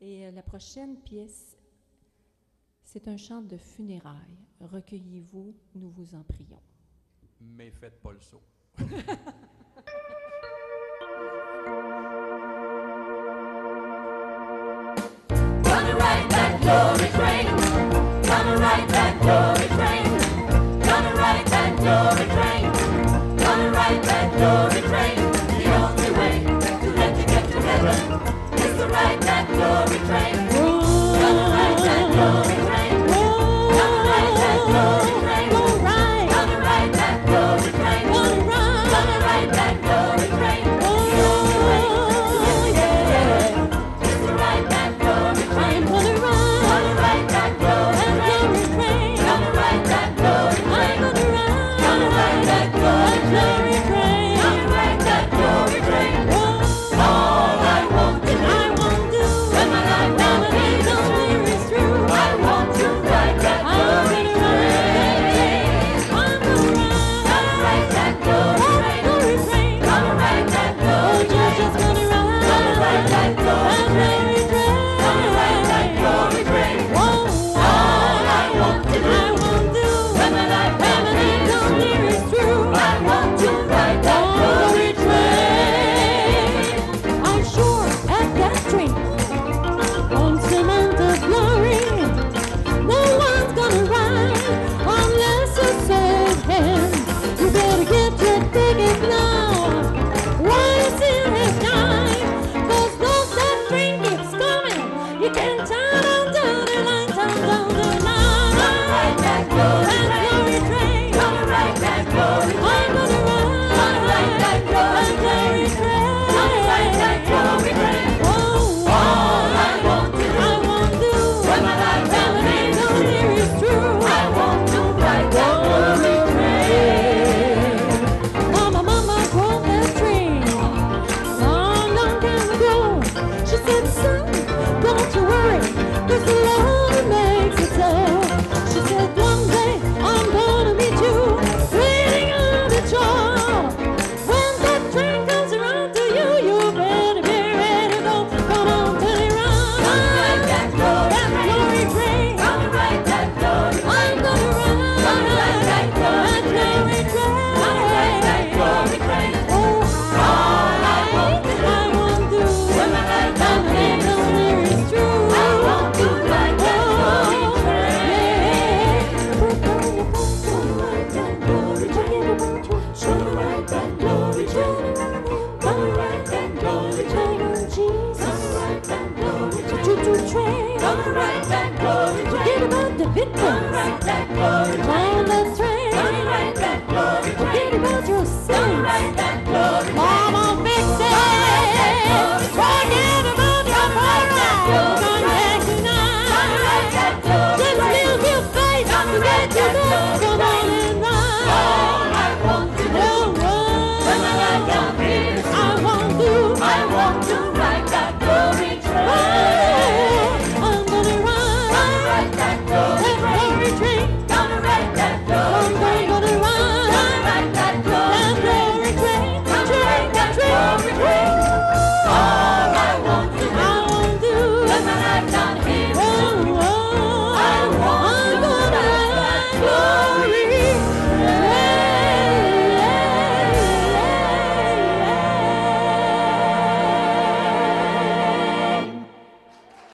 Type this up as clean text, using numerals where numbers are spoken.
Et la prochaine pièce, c'est un chant de funérailles. Recueillez-vous, nous vous en prions. Mais faites pas le saut. Gonna ride that glory train. Gonna ride that glory train. Gonna ride that glory train. Gonna ride that glory train. The only way to let you get to heaven is to ride that glory train. Gonna ride that glory train. Gonna ride that glory train. Gonna ride that glory train. Gonna ride that glory train. The only way to let you get to heaven is to ride that glory train. Gonna ride that glory train. Gonna ride that glory train. Gonna ride that glory train. Gonna ride that glory train. All I want to do when my life now is through, I want to ride that glory train. Gonna ride that glory train. Gonna ride that glory train. Gonna ride that glory train. Gonna ride that glory train. All I want to do when my life now is through, I want to ride that glory train. I'm sure at that train on cement of glory, no one's gonna ride unless it's sold hand. You better get your ticket now while it's in the sky, 'cause though that train keeps coming, you can turn down the line, turn down the line. Gonna ride that glory train. Gonna ride that glory train. I'm gonna Gonna ride that glory train. Gonna ride that glory train. All I want to do when my life now is through, I want to ride that glory train. Mama drove that train long, long time ago. She said, son, don't you worry, 'cause the Lord makes it so. She said, one day I'm gonna meet you waiting on the shore. When that train comes around to you, you better be ready to go. Come on, turn it around. Gonna ride that glory train. Gonna ride that glory train. I'm gonna ride that glory train. Gonna ride that glory train. All I want to do when my life now is through, I want to ride that glory train. Gonna ride that glory train. Gonna ride that glory train. Gonna ride that glory train. Gonna ride that glory train. Train. Gonna ride that glory train. Forget about the victims. Gonna ride that glory train.